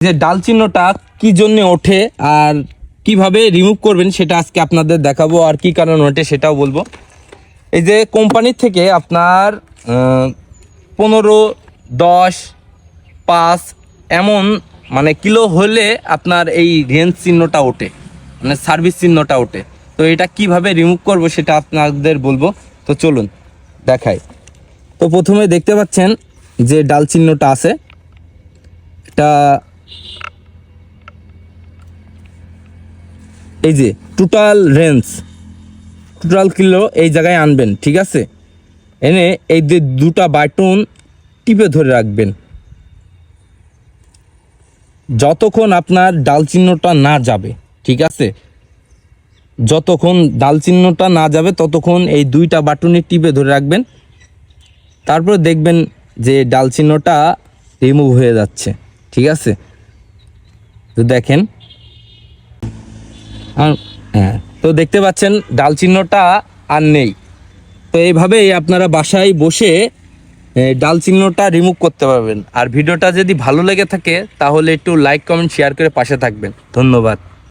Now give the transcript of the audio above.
যে ডাল চিহ্নটা কি জন্য ওঠে আর কিভাবে রিমুভ করবেন সেটা আজকে আপনাদের দেখাবো, আর কি কারণে ওঠে সেটাও বলবো। এই যে কোম্পানির থেকে আপনার 15, 10, 5 এমন মানে কিলো হলে আপনার এই রেঞ্জ চিহ্নটা ওঠে, মানে সার্ভিস চিহ্নটা ওঠে। তো এটা কিভাবে রিমুভ করব সেটা আপনাদের বলবো। তো চলুন দেখাই। তো প্রথমে দেখতে পাচ্ছেন যে ডাল চিহ্নটা আছে, এটা এই যে টোটাল রেঞ্জ, টোটাল কিলো এই জায়গায় আনবেন, ঠিক আছে। এনে এই যে দুটা বাটন টিপে ধরে রাখবেন যতক্ষণ আপনার ডাল চিহ্নটা না যাবে, ঠিক আছে। যতক্ষণ ডাল চিহ্নটা না যাবে ততক্ষণ এই দুইটা বাটনে টিপে ধরে রাখবেন। তারপর দেখবেন যে ডাল চিহ্নটা রিমুভ হয়ে যাচ্ছে, ঠিক আছে। তো দেখেন, হ্যাঁ, তো দেখতে পাচ্ছেন ডাল চিহ্নটা আর নেই। তো এইভাবেই আপনারা বাসায় বসে ডাল চিহ্নটা রিমুভ করতে পারবেন। আর ভিডিওটা যদি ভালো লেগে থাকে তাহলে একটু লাইক, কমেন্ট, শেয়ার করে পাশে থাকবেন। ধন্যবাদ।